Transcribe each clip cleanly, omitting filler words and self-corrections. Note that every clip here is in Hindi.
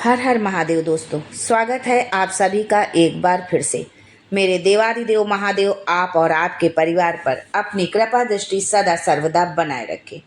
हर हर महादेव दोस्तों, स्वागत है आप सभी का एक बार फिर से। मेरे देवाधिदेव महादेव आप और आपके परिवार पर अपनी कृपा दृष्टि सदा सर्वदा बनाए रखें।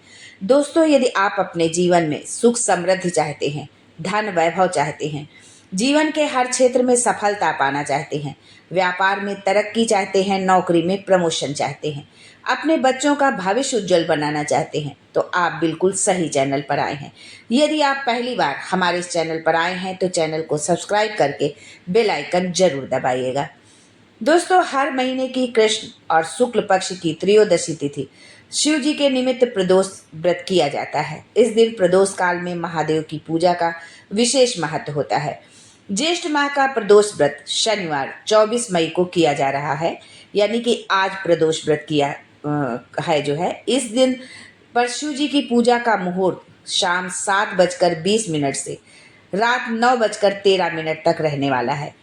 दोस्तों, यदि आप अपने जीवन में सुख समृद्धि चाहते हैं, धन वैभव चाहते हैं, जीवन के हर क्षेत्र में सफलता पाना चाहते हैं, व्यापार में तरक्की चाहते हैं, नौकरी में प्रमोशन चाहते हैं, अपने बच्चों का भविष्य उज्जवल बनाना चाहते हैं, तो आप बिल्कुल सही चैनल पर आए हैं। यदि आप पहली बार हमारे इस चैनल पर आए हैं तो चैनल को सब्सक्राइब करके बेल आइकन जरूर दबाइएगा। दोस्तों, हर महीने की कृष्ण और शुक्ल पक्ष की त्रयोदशी तिथि शिव जी के निमित्त प्रदोष व्रत किया जाता है। इस दिन प्रदोष काल में महादेव की पूजा का विशेष महत्व होता है। ज्येष्ठ माह का प्रदोष व्रत शनिवार 24 मई को किया जा रहा है, यानी कि आज प्रदोष व्रत किया है जो है। इस दिन पर शिव जी की पूजा का मुहूर्त शाम 7:20 से रात 9:13 तक रहने वाला है।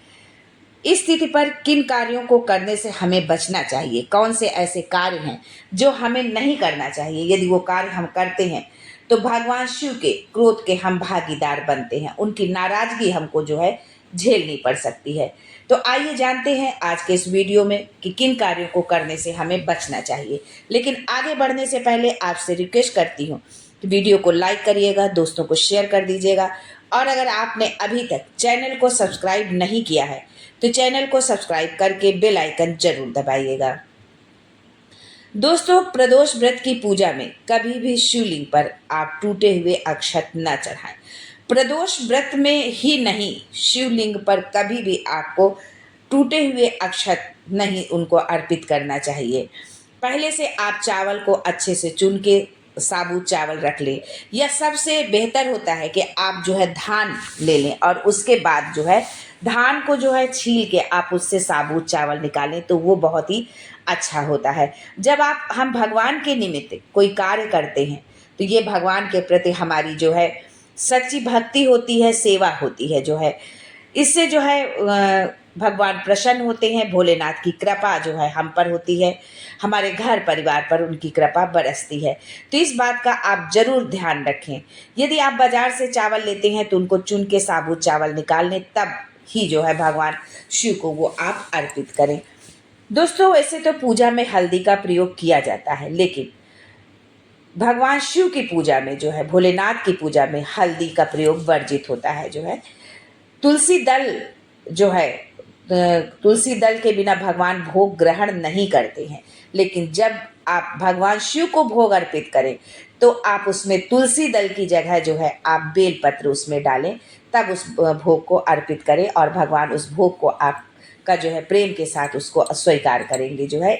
इस तिथि पर किन कार्यों को करने से हमें बचना चाहिए, कौन से ऐसे कार्य हैं जो हमें नहीं करना चाहिए, यदि वो कार्य हम करते हैं तो भगवान शिव के क्रोध के हम भागीदार बनते हैं, उनकी नाराजगी हमको जो है झेलनी पड़ सकती है। तो आइए जानते हैं आज के इस वीडियो में कि किन कार्यों को करने से हमें बचना चाहिए। लेकिन आगे बढ़ने से पहले आपसे रिक्वेस्ट करती हूँ कि वीडियो को लाइक करिएगा, दोस्तों को शेयर कर दीजिएगा, और अगर आपने अभी तक चैनल को सब्सक्राइब नहीं किया है तो चैनल को सब्सक्राइब करके बेल आइकन जरूर दबाइएगा। दोस्तों, प्रदोष व्रत की पूजा में कभी भी शिवलिंग पर आप टूटे हुए अक्षत न चढ़ाएं। प्रदोष व्रत में ही नहीं, शिवलिंग पर कभी भी आपको टूटे हुए अक्षत नहीं उनको अर्पित करना चाहिए। पहले से आप चावल को अच्छे से चुन के साबुत चावल रख लें, या सबसे बेहतर होता है कि आप जो है धान ले लें और उसके बाद जो है धान को जो है छील के आप उससे साबुत चावल निकालें, तो वो बहुत ही अच्छा होता है। जब हम भगवान के निमित्त कोई कार्य करते हैं तो ये भगवान के प्रति हमारी जो है सच्ची भक्ति होती है, सेवा होती है जो है। इससे जो है भगवान प्रसन्न होते हैं, भोलेनाथ की कृपा जो है हम पर होती है, हमारे घर परिवार पर उनकी कृपा बरसती है। तो इस बात का आप जरूर ध्यान रखें। यदि आप बाजार से चावल लेते हैं तो उनको चुन के साबुत चावल निकाल लें, तब ही जो है भगवान शिव को वो आप अर्पित करें। दोस्तों, वैसे तो पूजा में हल्दी का प्रयोग किया जाता है, लेकिन भगवान शिव की पूजा में जो है, भोलेनाथ की पूजा में हल्दी का प्रयोग वर्जित होता है जो है। तुलसी दल जो है, तुलसी दल के बिना भगवान भोग ग्रहण नहीं करते हैं, लेकिन जब आप भगवान शिव को भोग अर्पित करें तो आप उसमें तुलसी दल की जगह जो है आप बेलपत्र उसमें डालें, तब उस भोग को अर्पित करें और भगवान उस भोग को आप का जो है प्रेम के साथ उसको स्वीकार करेंगे जो है।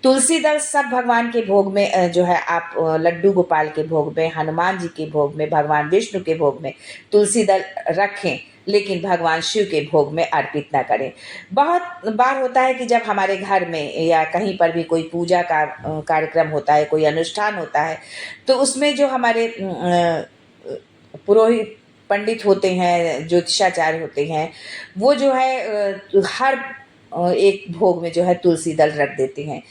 तुलसी दल सब भगवान के भोग में जो है आप लड्डू गोपाल के भोग में, हनुमान जी के भोग में, भगवान विष्णु के भोग में तुलसी दल रखें, लेकिन भगवान शिव के भोग में अर्पित ना करें। बहुत बार होता है कि जब हमारे घर में या कहीं पर भी कोई पूजा का कार्यक्रम होता है, कोई अनुष्ठान होता है, तो उसमें जो हमारे पुरोहित पंडित होते हैं, ज्योतिषाचार्य होते हैं, वो जो है हर एक भोग में जो है तुलसी दल रख देते हैं।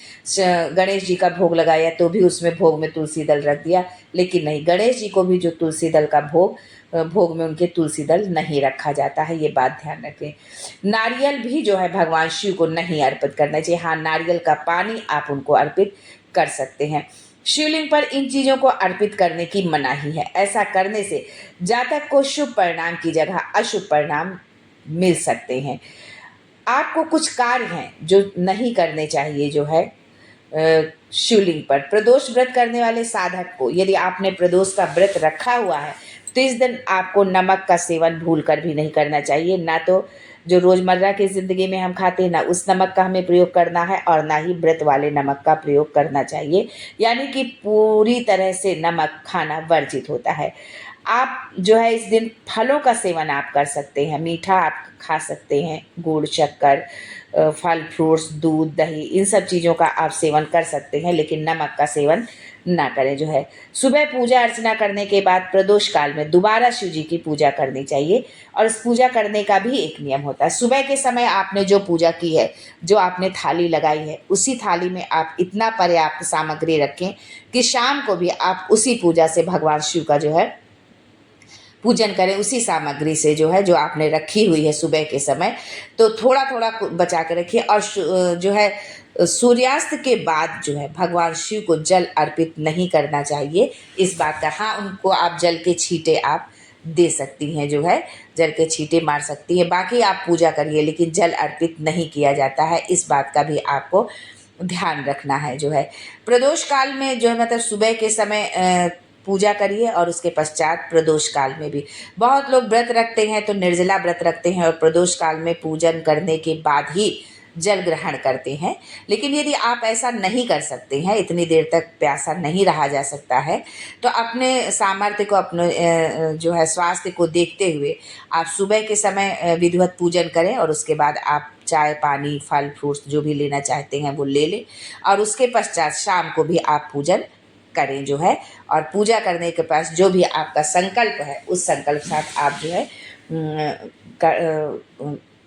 गणेश जी का भोग लगाया तो भी उसमें भोग में तुलसी दल रख दिया, लेकिन नहीं, गणेश जी को भी जो तुलसी दल का भोग में उनके तुलसी दल नहीं रखा जाता है, ये बात ध्यान रखें। नारियल भी जो है भगवान शिव को नहीं अर्पित करना चाहिए। हाँ, नारियल का पानी आप उनको अर्पित कर सकते हैं। शिवलिंग पर इन चीज़ों को अर्पित करने की मनाही है। ऐसा करने से जातक को शुभ परिणाम की जगह अशुभ परिणाम मिल सकते हैं। आपको कुछ कार्य हैं जो नहीं करने चाहिए जो है शिवलिंग पर। प्रदोष व्रत करने वाले साधक को, यदि आपने प्रदोष का व्रत रखा हुआ है तो इस दिन आपको नमक का सेवन भूल कर भी नहीं करना चाहिए। ना तो जो रोज़मर्रा की ज़िंदगी में हम खाते हैं, ना उस नमक का हमें प्रयोग करना है, और ना ही व्रत वाले नमक का प्रयोग करना चाहिए, यानी कि पूरी तरह से नमक खाना वर्जित होता है। आप जो है इस दिन फलों का सेवन आप कर सकते हैं, मीठा आप खा सकते हैं, गुड़, शक्कर, फल, फ्रूट्स, दूध, दही, इन सब चीज़ों का आप सेवन कर सकते हैं, लेकिन नमक का सेवन ना करें जो है। सुबह पूजा अर्चना करने के बाद प्रदोष काल में दोबारा शिव जी की पूजा करनी चाहिए, और इस पूजा करने का भी एक नियम होता है। सुबह के समय आपने जो पूजा की है, जो आपने थाली लगाई है, उसी थाली में आप इतना पर्याप्त सामग्री रखें कि शाम को भी आप उसी पूजा से भगवान शिव का जो है पूजन करें उसी सामग्री से जो है, जो आपने रखी हुई है सुबह के समय, तो थोड़ा थोड़ा बचा कर रखिए। और जो है सूर्यास्त के बाद जो है भगवान शिव को जल अर्पित नहीं करना चाहिए, इस बात का। हाँ, उनको आप जल के छींटे आप दे सकती हैं, जो है जल के छींटे मार सकती हैं, बाकी आप पूजा करिए, लेकिन जल अर्पित नहीं किया जाता है, इस बात का भी आपको ध्यान रखना है। जो है प्रदोष काल में जो है मतलब सुबह के समय पूजा करिए, और उसके पश्चात प्रदोष काल में भी। बहुत लोग व्रत रखते हैं तो निर्जला व्रत रखते हैं और प्रदोष काल में पूजन करने के बाद ही जल ग्रहण करते हैं। लेकिन यदि आप ऐसा नहीं कर सकते हैं, इतनी देर तक प्यासा नहीं रहा जा सकता है, तो अपने सामर्थ्य को, अपने जो है स्वास्थ्य को देखते हुए आप सुबह के समय विधिवत पूजन करें, और उसके बाद आप चाय पानी फल फ्रूट्स जो भी लेना चाहते हैं वो ले लें, और उसके पश्चात शाम को भी आप पूजन करें जो है। और पूजा करने के पास जो भी आपका संकल्प है, उस संकल्प के साथ आप जो है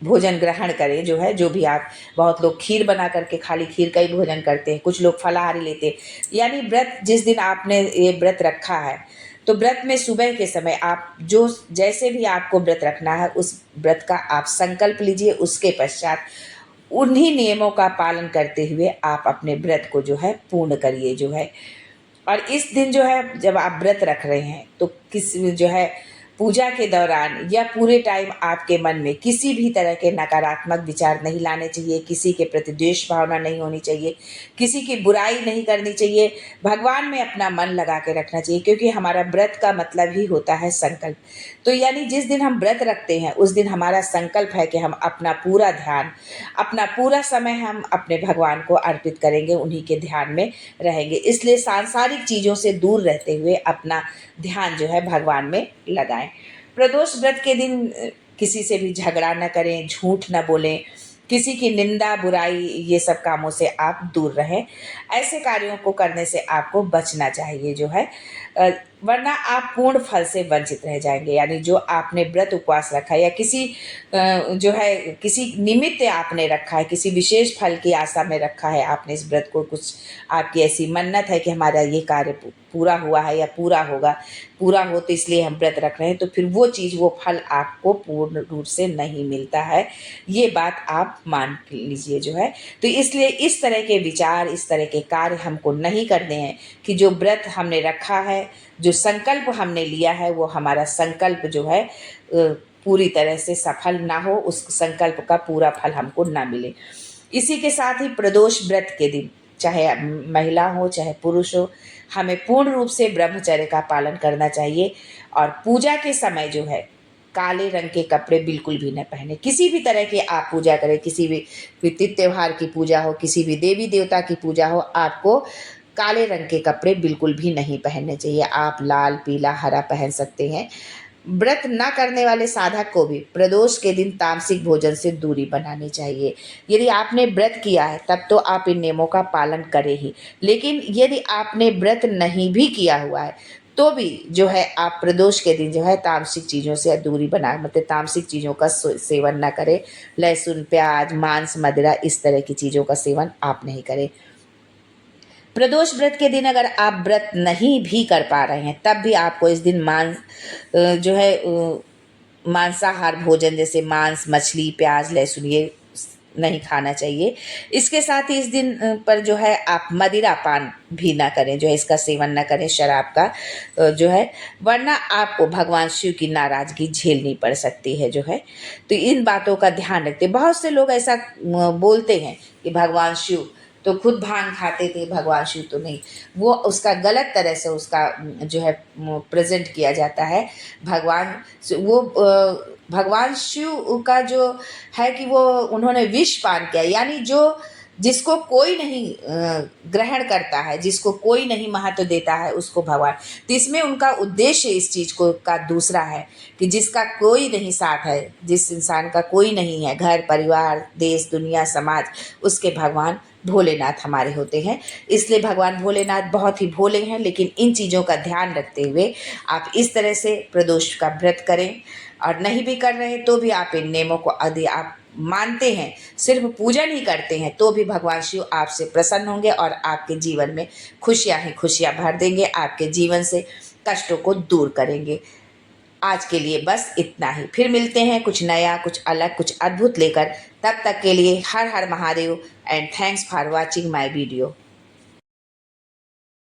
भोजन ग्रहण करें जो है। जो भी आप, बहुत लोग खीर बना करके खाली खीर का ही भोजन करते हैं, कुछ लोग फलाहारी लेते हैं। यानी व्रत जिस दिन आपने ये व्रत रखा है, तो व्रत में सुबह के समय आप जो जैसे भी आपको व्रत रखना है, उस व्रत का आप संकल्प लीजिए। उसके पश्चात उन्हीं नियमों का पालन करते हुए आप अपने व्रत को जो है पूर्ण करिए जो है। और इस दिन जो है जब आप व्रत रख रहे हैं, तो किस जो है पूजा के दौरान या पूरे टाइम आपके मन में किसी भी तरह के नकारात्मक विचार नहीं लाने चाहिए, किसी के प्रति द्वेष भावना नहीं होनी चाहिए, किसी की बुराई नहीं करनी चाहिए। भगवान में अपना मन लगा के रखना चाहिए, क्योंकि हमारा व्रत का मतलब ही होता है संकल्प। तो यानी जिस दिन हम व्रत रखते हैं, उस दिन हमारा संकल्प है कि हम अपना पूरा ध्यान, अपना पूरा समय हम अपने भगवान को अर्पित करेंगे, उन्हीं के ध्यान में रहेंगे। इसलिए सांसारिक चीज़ों से दूर रहते हुए अपना ध्यान जो है भगवान में लगाएं। प्रदोष व्रत के दिन किसी से भी झगड़ा न करें, झूठ न बोलें, किसी की निंदा बुराई ये सब कामों से आप दूर रहें। ऐसे कार्यों को करने से आपको बचना चाहिए जो है, वरना आप पूर्ण फल से वंचित रह जाएंगे। यानी जो आपने व्रत उपवास रखा है, या किसी जो है किसी निमित्त आपने रखा है, किसी विशेष फल की आशा में रखा है आपने इस व्रत को, कुछ आपकी ऐसी मन्नत है कि हमारा ये कार्य पूरा हुआ है या पूरा होगा, पूरा हो तो इसलिए हम व्रत रख रहे हैं, तो फिर वो चीज़, वो फल आपको पूर्ण रूप से नहीं मिलता है। ये बात आप मान लीजिए जो है। तो इसलिए इस तरह के विचार, इस तरह के कार्य हमको नहीं करने हैं कि जो व्रत हमने रखा है, जो संकल्प हमने लिया है, वो हमारा संकल्प जो है पूरी तरह से सफल ना हो, उस संकल्प का पूरा फल हमको ना मिले। इसी के साथ ही प्रदोष व्रत के दिन, चाहे महिला हो चाहे पुरुष हो, हमें पूर्ण रूप से ब्रह्मचर्य का पालन करना चाहिए। और पूजा के समय जो है काले रंग के कपड़े बिल्कुल भी न पहने। किसी भी तरह की आप पूजा करें, किसी भी तीज त्योहार की पूजा हो, किसी भी देवी देवता की पूजा हो, आपको काले रंग के कपड़े बिल्कुल भी नहीं पहनने चाहिए। आप लाल पीला हरा पहन सकते हैं। व्रत न करने वाले साधक को भी प्रदोष के दिन तामसिक भोजन से दूरी बनानी चाहिए। यदि आपने व्रत किया है तब तो आप इन नियमों का पालन करें ही, लेकिन यदि आपने व्रत नहीं भी किया हुआ है तो भी जो है आप प्रदोष के दिन जो है तामसिक चीज़ों से दूरी बना, मतलब तामसिक चीज़ों का सेवन ना करें। लहसुन प्याज मांस मदिरा इस तरह की चीज़ों का सेवन आप नहीं करें। प्रदोष व्रत के दिन अगर आप व्रत नहीं भी कर पा रहे हैं, तब भी आपको इस दिन जो है मांसाहार भोजन जैसे मांस मछली प्याज लहसुन ये नहीं खाना चाहिए। इसके साथ ही इस दिन पर जो है आप मदिरा पान भी ना करें, जो है इसका सेवन ना करें, शराब का जो है, वरना आपको भगवान शिव की नाराज़गी झेलनी पड़ सकती है जो है। तो इन बातों का ध्यान रखते। बहुत से लोग ऐसा बोलते हैं कि भगवान शिव तो खुद भांग खाते थे, भगवान शिव तो नहीं। वो उसका गलत तरह से उसका जो है प्रेजेंट किया जाता है। भगवान शिव का जो है कि वो उन्होंने विष पान किया, यानी जो जिसको कोई नहीं ग्रहण करता है, जिसको कोई नहीं महत्व देता है, उसको भगवान। तो इसमें उनका उद्देश्य इस चीज़ को का दूसरा है कि जिसका कोई नहीं साथ है, जिस इंसान का कोई नहीं है, घर परिवार देश दुनिया समाज, उसके भगवान भोलेनाथ हमारे होते हैं। इसलिए भगवान भोलेनाथ बहुत ही भोले हैं। लेकिन इन चीज़ों का ध्यान रखते हुए आप इस तरह से प्रदोष का व्रत करें, और नहीं भी कर रहे तो भी आप इन नियमों को यदि आप मानते हैं, सिर्फ पूजन ही करते हैं, तो भी भगवान शिव आपसे प्रसन्न होंगे और आपके जीवन में खुशियाँ ही खुशियाँ भर देंगे, आपके जीवन से कष्टों को दूर करेंगे। आज के लिए बस इतना ही। फिर मिलते हैं कुछ नया, कुछ अलग, कुछ अद्भुत लेकर। तब तक के लिए हर हर Mahadev and thanks for watching my video.